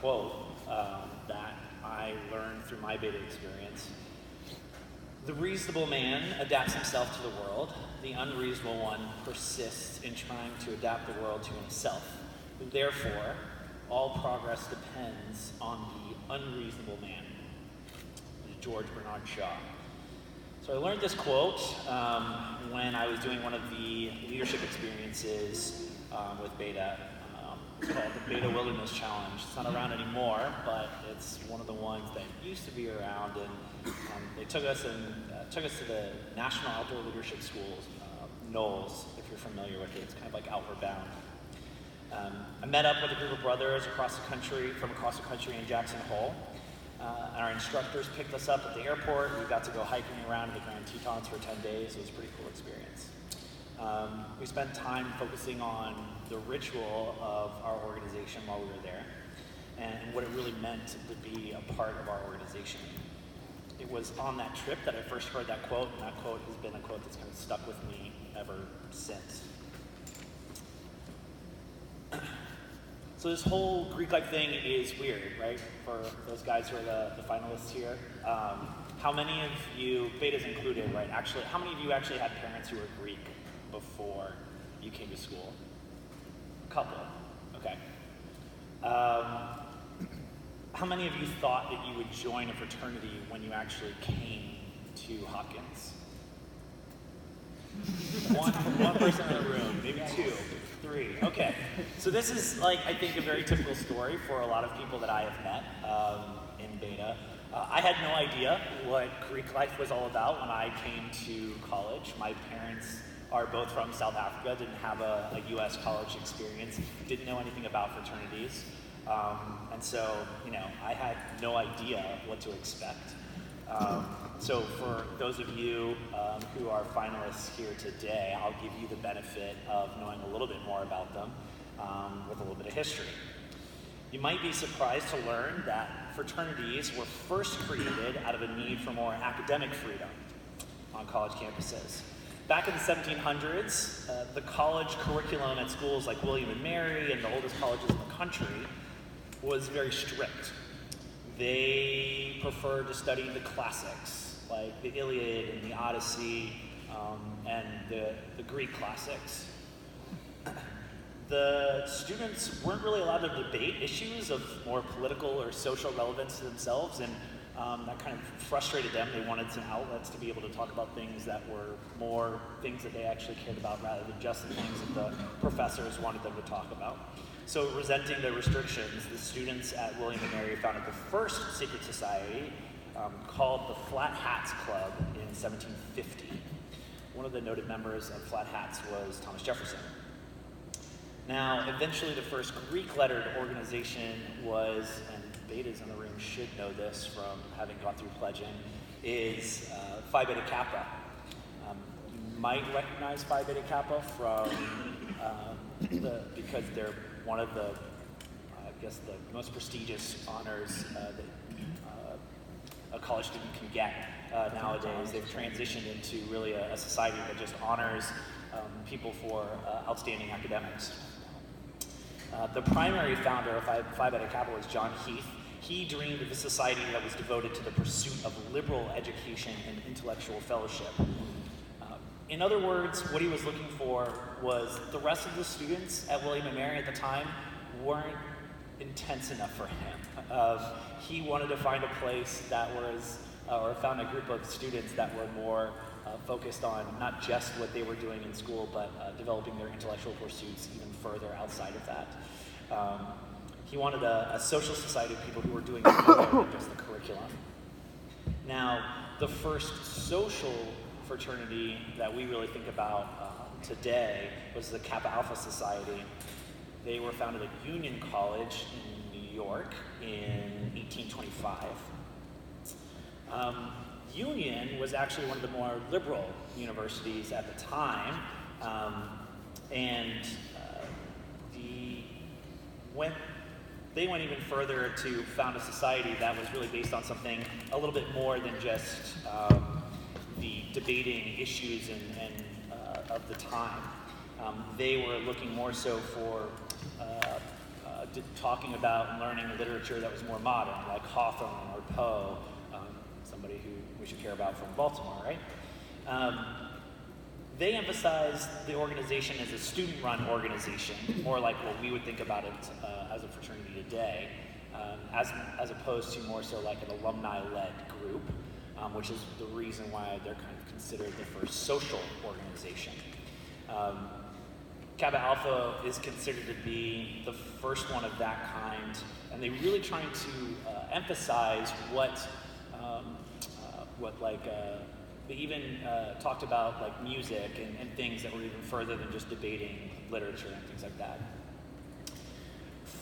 quote that I learned through my Beta experience. The reasonable man adapts himself to the world. The unreasonable one persists in trying to adapt the world to himself. Therefore, all progress depends on the unreasonable man. George Bernard Shaw. So I learned this quote when I was doing one of the leadership experiences with Beta. It's called the Beta Wilderness Challenge. It's not around anymore, but it's one of the ones that used to be around. And they took us to the National Outdoor Leadership Schools, NOLS, if you're familiar with it. It's kind of like Outward Bound. I met up with a group of brothers from across the country in Jackson Hole. And our instructors picked us up at the airport. We got to go hiking around in the Grand Tetons for 10 days. It was a pretty cool experience. We spent time focusing on the ritual of our organization while we were there and what it really meant to be a part of our organization. It was on that trip that I first heard that quote, and that quote has been a quote that's kind of stuck with me ever since. So this whole Greek life thing is weird, right? For those guys who are the finalists here. How many of you, Beta's included, right? Actually, how many of you actually had parents who were Greek before you came to school? A couple, okay. How many of you thought that you would join a fraternity when you actually came to Hopkins? One person in the room, maybe two, three. Okay, so this is I think a very typical story for a lot of people that I have met in Beta. I had no idea what Greek life was all about when I came to college. My parents are both from South Africa, didn't have a US college experience, didn't know anything about fraternities. And so, I had no idea what to expect. So for those of you who are finalists here today, I'll give you the benefit of knowing a little bit more about them with a little bit of history. You might be surprised to learn that fraternities were first created out of a need for more academic freedom on college campuses. Back in the 1700s, the college curriculum at schools like William and Mary and the oldest colleges in the country was very strict. They preferred to study the classics, like the Iliad and the Odyssey, and the Greek classics. The students weren't really allowed to debate issues of more political or social relevance to themselves, and that kind of frustrated them. They wanted some outlets to be able to talk about things that were more things that they actually cared about rather than just the things that the professors wanted them to talk about. So resenting the restrictions, the students at William and Mary founded the first secret society called the Flat Hats Club in 1750. One of the noted members of Flat Hats was Thomas Jefferson. Now, eventually the first Greek-lettered organization was, and Betas in the room should know this from having gone through pledging, is Phi Beta Kappa. You might recognize Phi Beta Kappa from because they're one of the, the most prestigious honors that a college student can get nowadays. They've transitioned into really a society that just honors people for outstanding academics. The primary founder of Phi Beta Kappa was John Heath. He dreamed of a society that was devoted to the pursuit of liberal education and intellectual fellowship. In other words, what he was looking for was the rest of the students at William and Mary at the time weren't intense enough for him. He wanted to find a place that was, or found a group of students that were more focused on not just what they were doing in school, but developing their intellectual pursuits even further outside of that. He wanted a social society of people who were doing more than just the curriculum. Now, the first social fraternity that we really think about today was the Kappa Alpha Society. They were founded at Union College in New York in 1825. Union was actually one of the more liberal universities at the time, and they went even further to found a society that was really based on something a little bit more than just the debating issues of the time. They were looking more so for talking about and learning literature that was more modern, like Hawthorne or Poe, somebody who we should care about from Baltimore, right? They emphasize the organization as a student-run organization, more like what we would think about it as a fraternity today, as opposed to more so like an alumni-led group, which is the reason why they're kind of considered the first social organization. Kappa Alpha is considered to be the first one of that kind, and they're really trying to emphasize they even talked about like music and things that were even further than just debating literature and things like that.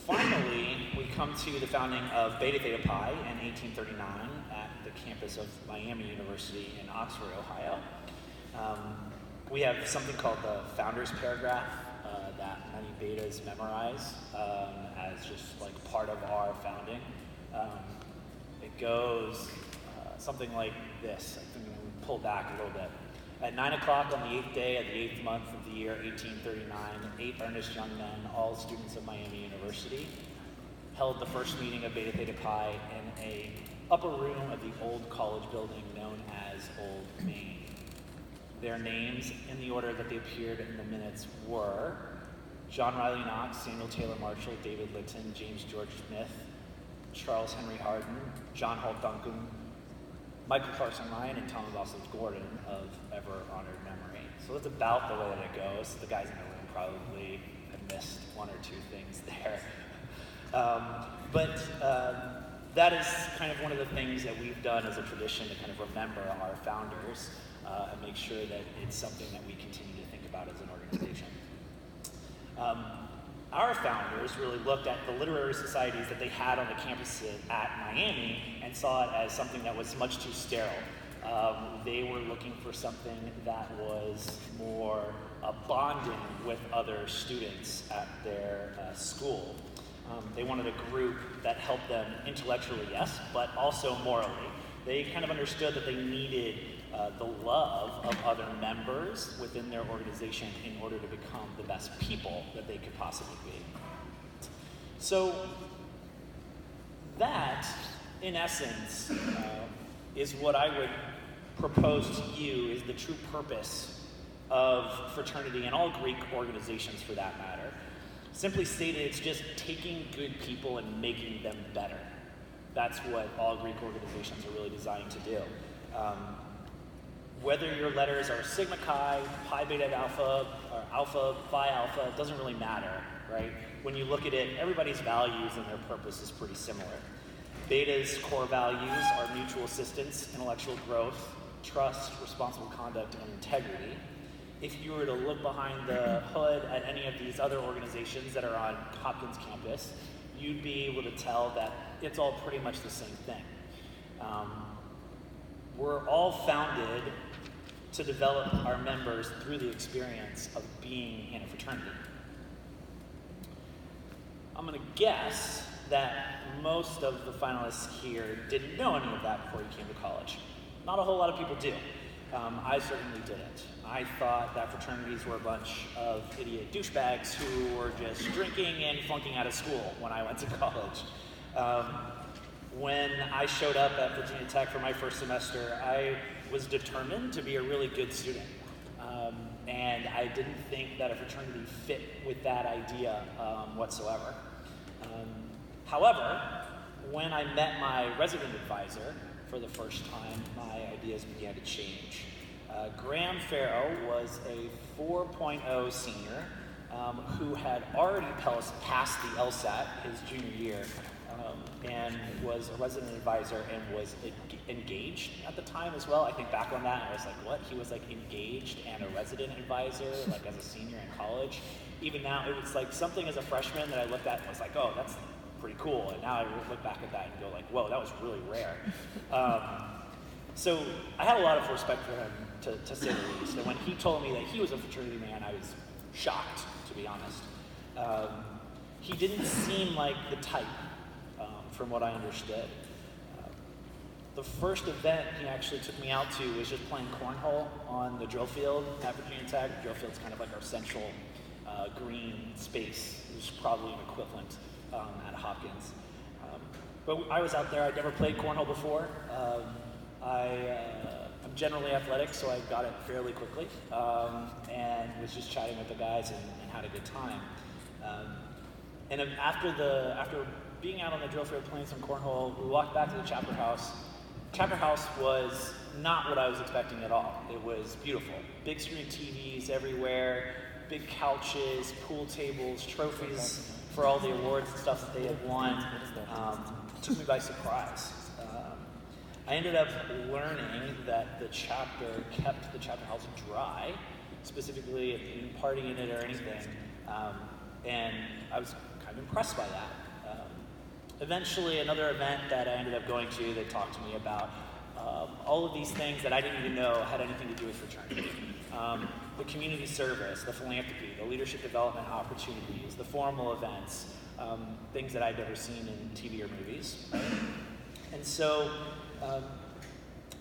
Finally, we come to the founding of Beta Theta Pi in 1839 at the campus of Miami University in Oxford, Ohio. We have something called the Founders Paragraph that many betas memorize as just like part of our founding. It goes something like this. I think we pull back a little bit. At 9 o'clock on the 8th day of the 8th month of the year 1839, 8 earnest young men, all students of Miami University, held the first meeting of Beta Theta Pi in a upper room of the old college building known as Old Main. Their names, in the order that they appeared in the minutes, were John Riley Knox, Samuel Taylor Marshall, David Litton, James George Smith, Charles Henry Harden, John Holt Duncan, Michael Carson Ryan, and Thomas Austin Gordon of ever-honored memory. So that's about the way that it goes. The guys in the room probably have missed one or two things there. That is kind of one of the things that we've done as a tradition to kind of remember our founders and make sure that it's something that we continue to think about as an organization. Our founders really looked at the literary societies that they had on the campus at Miami and saw it as something that was much too sterile. They were looking for something that was more bonding with other students at their school. They wanted a group that helped them intellectually, yes, but also morally. They kind of understood that they needed the love of other members within their organization in order to become the best people that they could possibly be. So that, in essence, is what I would propose to you is the true purpose of fraternity and all Greek organizations for that matter. Simply stated, it's just taking good people and making them better. That's what all Greek organizations are really designed to do. Whether your letters are Sigma Chi, Pi Beta Alpha, or Alpha Phi Alpha, it doesn't really matter, right? When you look at it, everybody's values and their purpose is pretty similar. Beta's core values are mutual assistance, intellectual growth, trust, responsible conduct, and integrity. If you were to look behind the hood at any of these other organizations that are on Hopkins campus, you'd be able to tell that it's all pretty much the same thing. We're all founded to develop our members through the experience of being in a fraternity. I'm going to guess that most of the finalists here didn't know any of that before you came to college. Not a whole lot of people do. I certainly didn't. I thought that fraternities were a bunch of idiot douchebags who were just drinking and flunking out of school when I went to college. When I showed up at Virginia Tech for my first semester, I was determined to be a really good student. And I didn't think that a fraternity fit with that idea whatsoever. However, when I met my resident advisor for the first time, my ideas began to change. Graham Farrow was a 4.0 senior who had already passed the LSAT his junior year and was a resident advisor and was engaged at the time as well. I think back on that, I was like, what? He was like engaged and a resident advisor, like as a senior in college. Even now, it was like something as a freshman that I looked at and was like, oh, that's pretty cool. And now I look back at that and go like, whoa, that was really rare. So I had a lot of respect for him, to say the least. And when he told me that he was a fraternity man, I was shocked, to be honest. He didn't seem like the type, from what I understood. The first event he actually took me out to was just playing cornhole on the drill field at Virginia Tech. The drill field's kind of like our central green space. It's probably an equivalent at Hopkins. But I was out there. I'd never played cornhole before. I'm generally athletic, so I got it fairly quickly, and was just chatting with the guys and had a good time. And after being out on the drill field playing some cornhole, we walked back to the chapter house. Chapter house was not what I was expecting at all. It was beautiful. Big screen TVs everywhere, big couches, pool tables, trophies for all the awards and stuff that they had won. Took me by surprise. I ended up learning that the chapter kept the chapter house dry, specifically if you didn't party in it or anything, and I was kind of impressed by that. Eventually, another event that I ended up going to, they talked to me about all of these things that I didn't even know had anything to do with fraternity. The community service, the philanthropy, the leadership development opportunities, the formal events, things that I'd never seen in TV or movies. Right? And so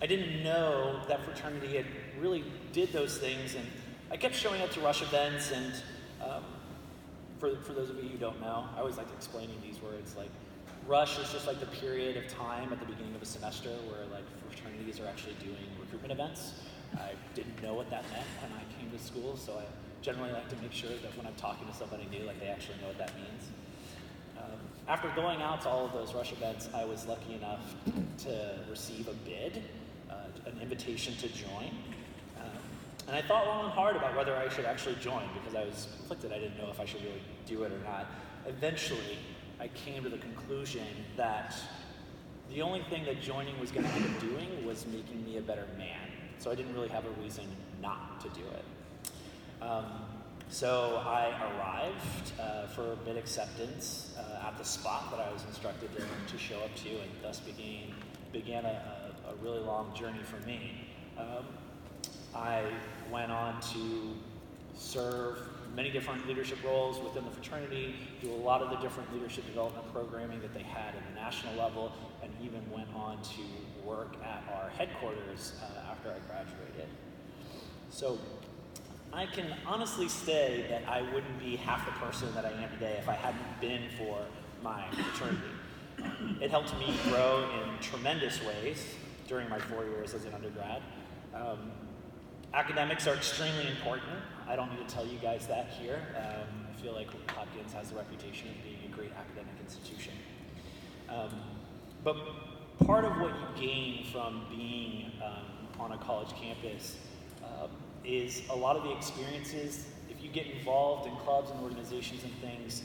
I didn't know that fraternity had really did those things, and I kept showing up to rush events, and for those of you who don't know, I always like explaining these words, like rush is just like the period of time at the beginning of a semester where like fraternities are actually doing recruitment events. I didn't know what that meant when I came to school, so I generally like to make sure that when I'm talking to somebody new, like they actually know what that means. After going out to all of those rush events, I was lucky enough to receive a bid, an invitation to join. And I thought long and hard about whether I should actually join because I was conflicted. I didn't know if I should really do it or not. Eventually, I came to the conclusion that the only thing that joining was going to end up doing was making me a better man. So I didn't really have a reason not to do it. So I arrived for bid acceptance at the spot that I was instructed to show up to, and thus began a really long journey for me. I went on to serve many different leadership roles within the fraternity, do a lot of the different leadership development programming that they had at the national level, and even went on to work at our headquarters after I graduated. So I can honestly say that I wouldn't be half the person that I am today if I hadn't been for my fraternity. It helped me grow in tremendous ways during my 4 years as an undergrad. Academics are extremely important. I don't need to tell you guys that here. I feel like Hopkins has the reputation of being a great academic institution. But part of what you gain from being on a college campus is a lot of the experiences. If you get involved in clubs and organizations and things,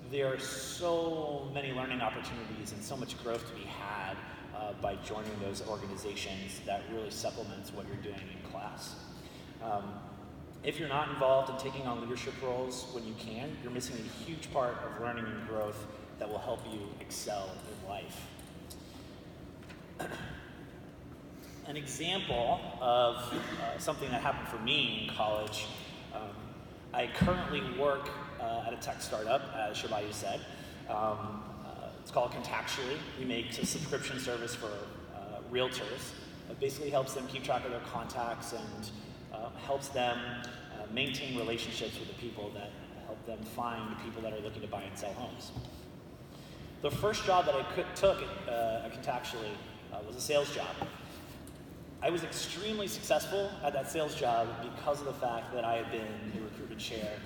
there are so many learning opportunities and so much growth to be had by joining those organizations that really supplements what you're doing in class. If you're not involved in taking on leadership roles when you can, you're missing a huge part of learning and growth that will help you excel in life. An example of something that happened for me in college, I currently work at a tech startup, as Shabayu said. It's called Contactually. We make a subscription service for realtors. It basically helps them keep track of their contacts and helps them maintain relationships with the people that help them find people that are looking to buy and sell homes. The first job that I took at Contactually was a sales job. I was extremely successful at that sales job because of the fact that I had been the recruitment chair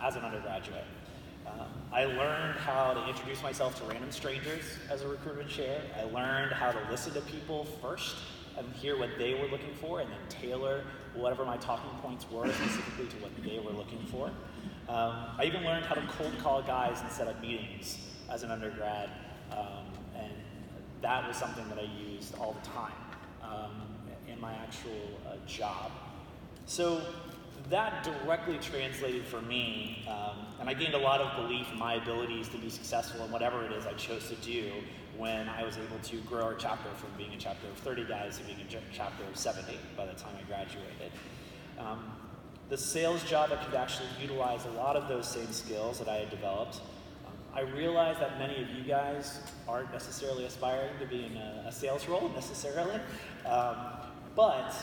as an undergraduate. I learned how to introduce myself to random strangers as a recruitment chair. I learned how to listen to people first and hear what they were looking for and then tailor whatever my talking points were specifically to what they were looking for. I even learned how to cold call guys and set up meetings as an undergrad, and that was something that I used all the time in my actual job. So that directly translated for me, and I gained a lot of belief in my abilities to be successful in whatever it is I chose to do when I was able to grow our chapter from being a chapter of 30 guys to being a chapter of 70 by the time I graduated. The sales job I could actually utilize a lot of those same skills that I had developed. I realize that many of you guys aren't necessarily aspiring to be in a sales role necessarily, but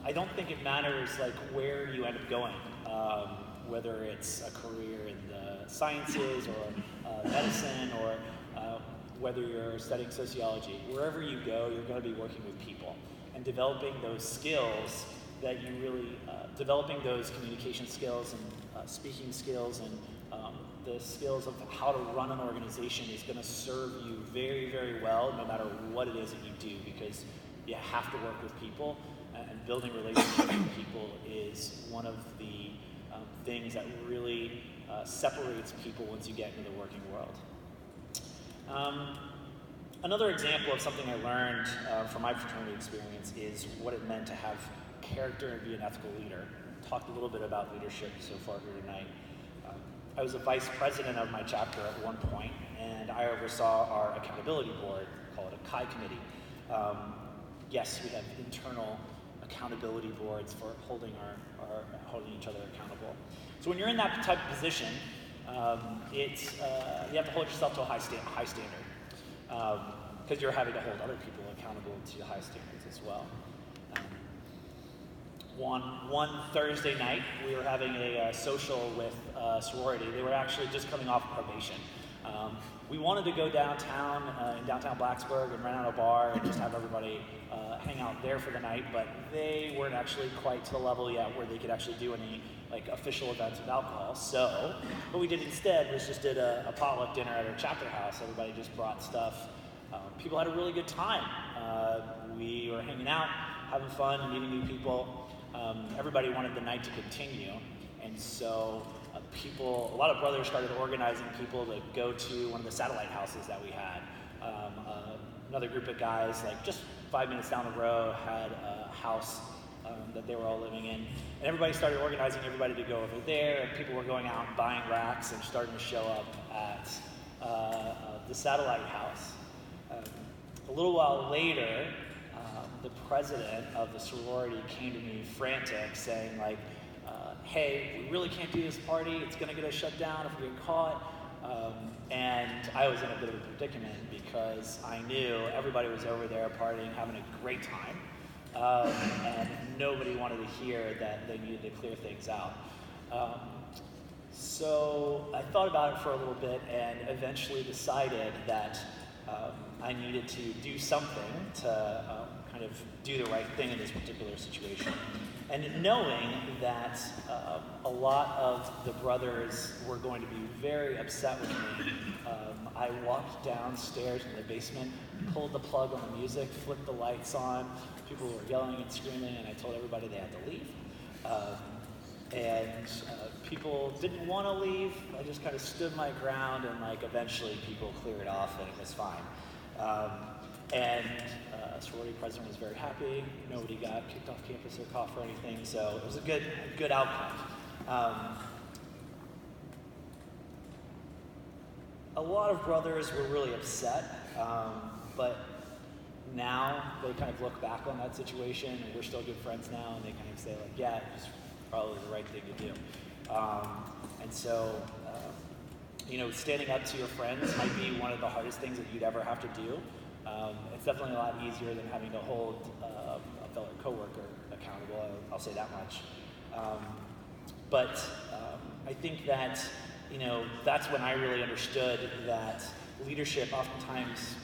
I don't think it matters like where you end up going. whether it's a career in the sciences or medicine or whether you're studying sociology. Wherever you go, you're going to be working with people and developing those skills that you really, developing those communication skills and speaking skills and the skills of how to run an organization is going to serve you very, very well no matter what it is that you do, because you have to work with people, and building relationships with people is one of the things that really separates people once you get into the working world. Another example of something I learned from my fraternity experience is what it meant to have character and be an ethical leader. Talked a little bit about leadership so far here tonight. I was a vice president of my chapter at one point, and I oversaw our accountability board, call it a Chi committee. Yes, we have internal accountability boards for holding each other accountable. So when you're in that type of position, you have to hold yourself to a high standard, because you're having to hold other people accountable to high standards as well. One Thursday night, we were having a social with sorority. They were actually just coming off probation. We wanted to go downtown, in downtown Blacksburg, and rent out a bar and just have everybody hang out there for the night, but they weren't actually quite to the level yet where they could actually do any official events with alcohol. So what we did instead was just did a potluck dinner at our chapter house. Everybody just brought stuff. People had a really good time. We were hanging out, having fun, meeting new people. Everybody wanted the night to continue, and so a lot of brothers started organizing people to go to one of the satellite houses that we had. Another group of guys, just 5 minutes down the road, had a house that they were all living in, and everybody started organizing everybody to go over there, and people were going out and buying racks and starting to show up at the satellite house. A little while later, the president of the sorority came to me frantic, saying hey, we really can't do this party, it's going to get us shut down if we get caught. And I was in a bit of a predicament because I knew everybody was over there partying, having a great time, and nobody wanted to hear that they needed to clear things out. So I thought about it for a little bit and eventually decided that I needed to do something to kind of do the right thing in this particular situation. And knowing that a lot of the brothers were going to be very upset with me, I walked downstairs in the basement, pulled the plug on the music, flipped the lights on. People were yelling and screaming, and I told everybody they had to leave. People didn't want to leave. I just kind of stood my ground, and eventually people cleared off, and it was fine. Sorority president was very happy. Nobody got kicked off campus or caught for anything, so it was a good outcome. A lot of brothers were really upset, but now they kind of look back on that situation, and we're still good friends now, and they kind of say yeah, it was probably the right thing to do. Standing up to your friends might be one of the hardest things that you'd ever have to do. It's definitely a lot easier than having to hold a fellow coworker accountable, I'll say that much. I think that, that's when I really understood that leadership oftentimes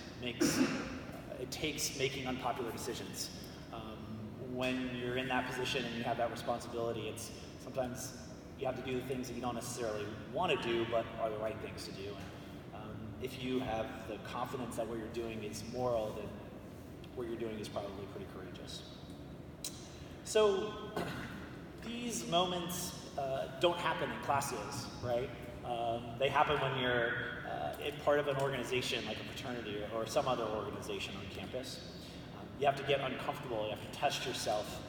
takes making unpopular decisions. When you're in that position and you have that responsibility, it's sometimes you have to do the things that you don't necessarily want to do, but are the right things to do. If you have the confidence that what you're doing is moral, then what you're doing is probably pretty courageous. So these moments don't happen in classes, right? They happen when you're part of an organization like a fraternity or some other organization on campus. You have to get uncomfortable, you have to test yourself.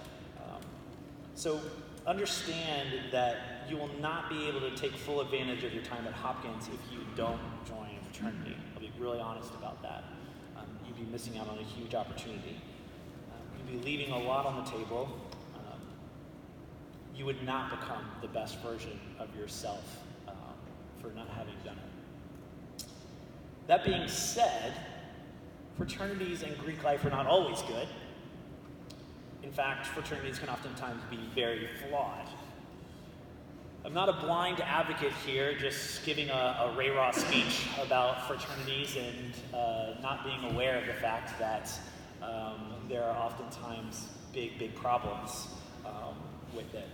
So understand that you will not be able to take full advantage of your time at Hopkins if you don't join a fraternity. I'll be really honest about that. You'd be missing out on a huge opportunity. You'd be leaving a lot on the table. You would not become the best version of yourself for not having done it. That being said, fraternities and Greek life are not always good. In fact, fraternities can oftentimes be very flawed. I'm not a blind advocate here, just giving a rah-rah speech about fraternities and not being aware of the fact that there are oftentimes big problems with it.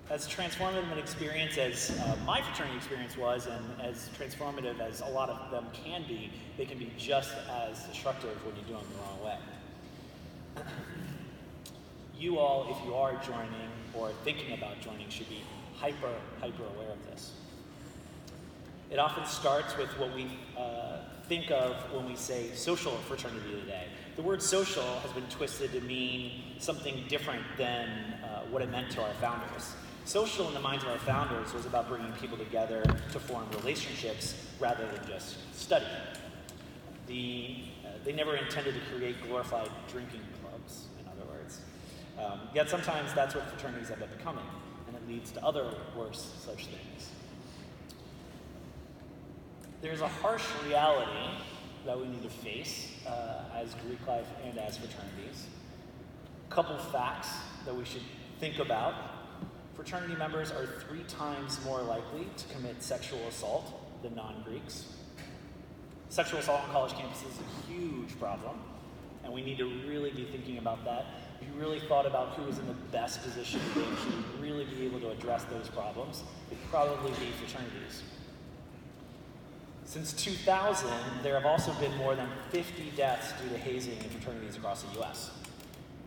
As transformative an experience as my fraternity experience was, and as transformative as a lot of them can be, they can be just as destructive when you do them the wrong way. You all, if you are joining or thinking about joining, should be hyper aware of this. It often starts with what we think of when we say social fraternity today. The word social has been twisted to mean something different than what it meant to our founders. Social in the minds of our founders was about bringing people together to form relationships rather than just study. They never intended to create glorified drinking clubs, in other words. Yet sometimes that's what fraternities end up becoming, and it leads to other worse such things. There's a harsh reality that we need to face as Greek life and as fraternities. A couple facts that we should think about. Fraternity members are 3 times more likely to commit sexual assault than non-Greeks. Sexual assault on college campuses is a huge problem, and we need to really be thinking about that. If you really thought about who is in the best position to actually really be able to address those problems, it'd probably be fraternities. Since 2000, there have also been more than 50 deaths due to hazing in fraternities across the US.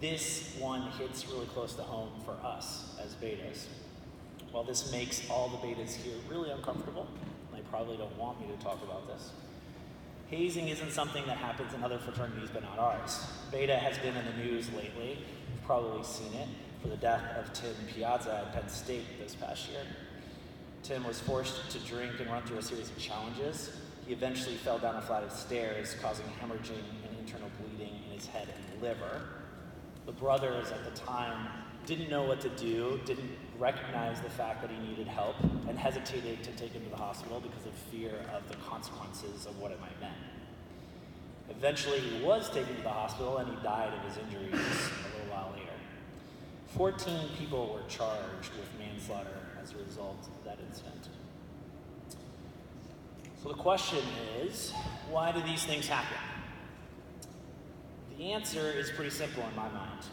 This one hits really close to home for us as betas. While this makes all the betas here really uncomfortable, and they probably don't want me to talk about this, hazing isn't something that happens in other fraternities but not ours. Beta has been in the news lately. You've probably seen it for the death of Tim Piazza at Penn State this past year. Tim was forced to drink and run through a series of challenges. He eventually fell down a flight of stairs, causing hemorrhaging and internal bleeding in his head and liver. The brothers at the time didn't know what to do, didn't recognize the fact that he needed help, and hesitated to take him to the hospital because of fear of the consequences of what it might mean. Eventually, he was taken to the hospital and he died of his injuries a little while later. 14 people were charged with manslaughter as a result of that incident. So the question is, why do these things happen? The answer is pretty simple in my mind.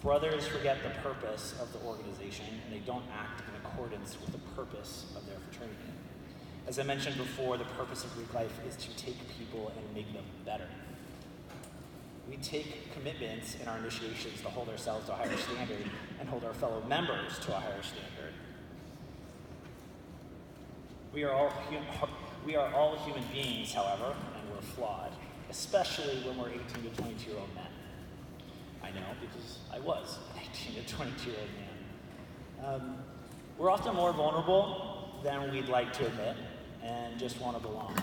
Brothers forget the purpose of the organization, and they don't act in accordance with the purpose of their fraternity. As I mentioned before, the purpose of Greek life is to take people and make them better. We take commitments in our initiations to hold ourselves to a higher standard and hold our fellow members to a higher standard. We are all human beings, however, and we're flawed, especially when we're 18 to 22-year-old men. I know, because I was an 18 to 22-year-old man. We're often more vulnerable than we'd like to admit and just want to belong.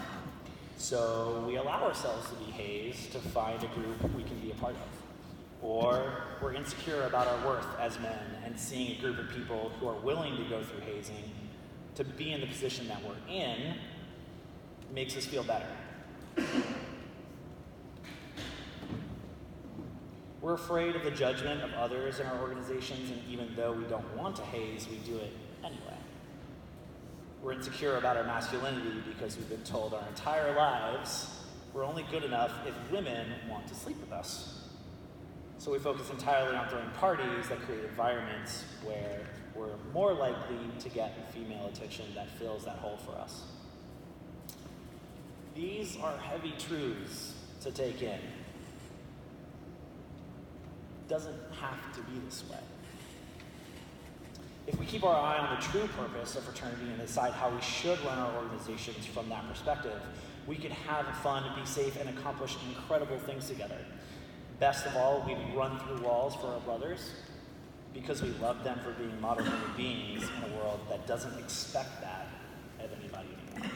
So we allow ourselves to be hazed to find a group we can be a part of. Or we're insecure about our worth as men, and seeing a group of people who are willing to go through hazing to be in the position that we're in makes us feel better. We're afraid of the judgment of others in our organizations, and even though we don't want to haze, we do it anyway. We're insecure about our masculinity because we've been told our entire lives we're only good enough if women want to sleep with us. So we focus entirely on throwing parties that create environments where we're more likely to get female attention that fills that hole for us. These are heavy truths to take in. It doesn't have to be this way. If we keep our eye on the true purpose of fraternity and decide how we should run our organizations from that perspective, we could have fun, be safe, and accomplish incredible things together. Best of all, we run through walls for our brothers because we love them for being model human beings in a world that doesn't expect that of anybody anymore.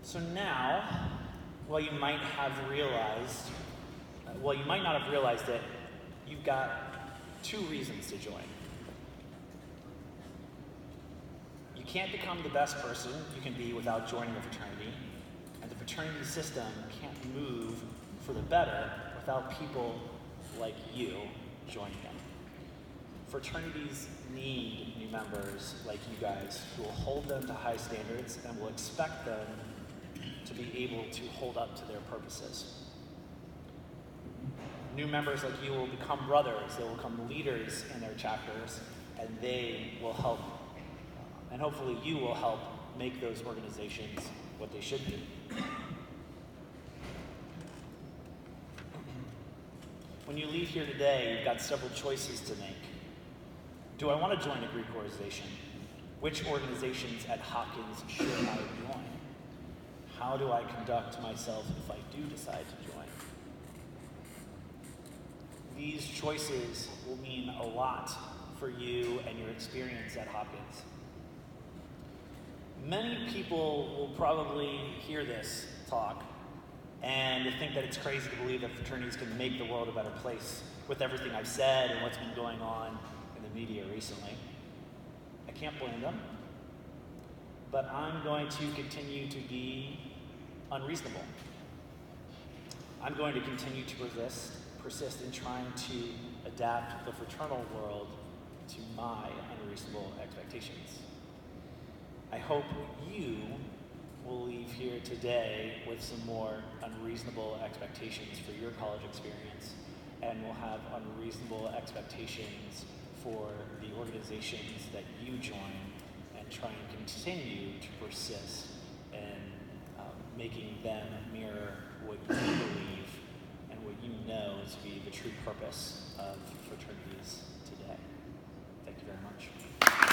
So now, while you might not have realized it, you've got 2 reasons to join. You can't become the best person you can be without joining a fraternity, and the fraternity system can't move for the better without people like you joining them. Fraternities need new members like you guys who will hold them to high standards and will expect them to be able to hold up to their purposes. New members like you will become brothers, they will become leaders in their chapters, and they will help, and hopefully you will help make those organizations what they should be. When you leave here today, you've got several choices to make. Do I want to join a Greek organization? Which organizations at Hopkins should I join? How do I conduct myself if I do decide to join? These choices will mean a lot for you and your experience at Hopkins. Many people will probably hear this talk and think that it's crazy to believe that fraternities can make the world a better place with everything I've said and what's been going on in the media recently. I can't blame them, but I'm going to continue to be unreasonable. I'm going to continue to persist in trying to adapt the fraternal world to my unreasonable expectations. I hope you will leave here today with some more unreasonable expectations for your college experience, and will have unreasonable expectations for the organizations that you join, and try and continue to persist in making them mirror what you believe and what you know to be the true purpose of fraternities today. Thank you very much.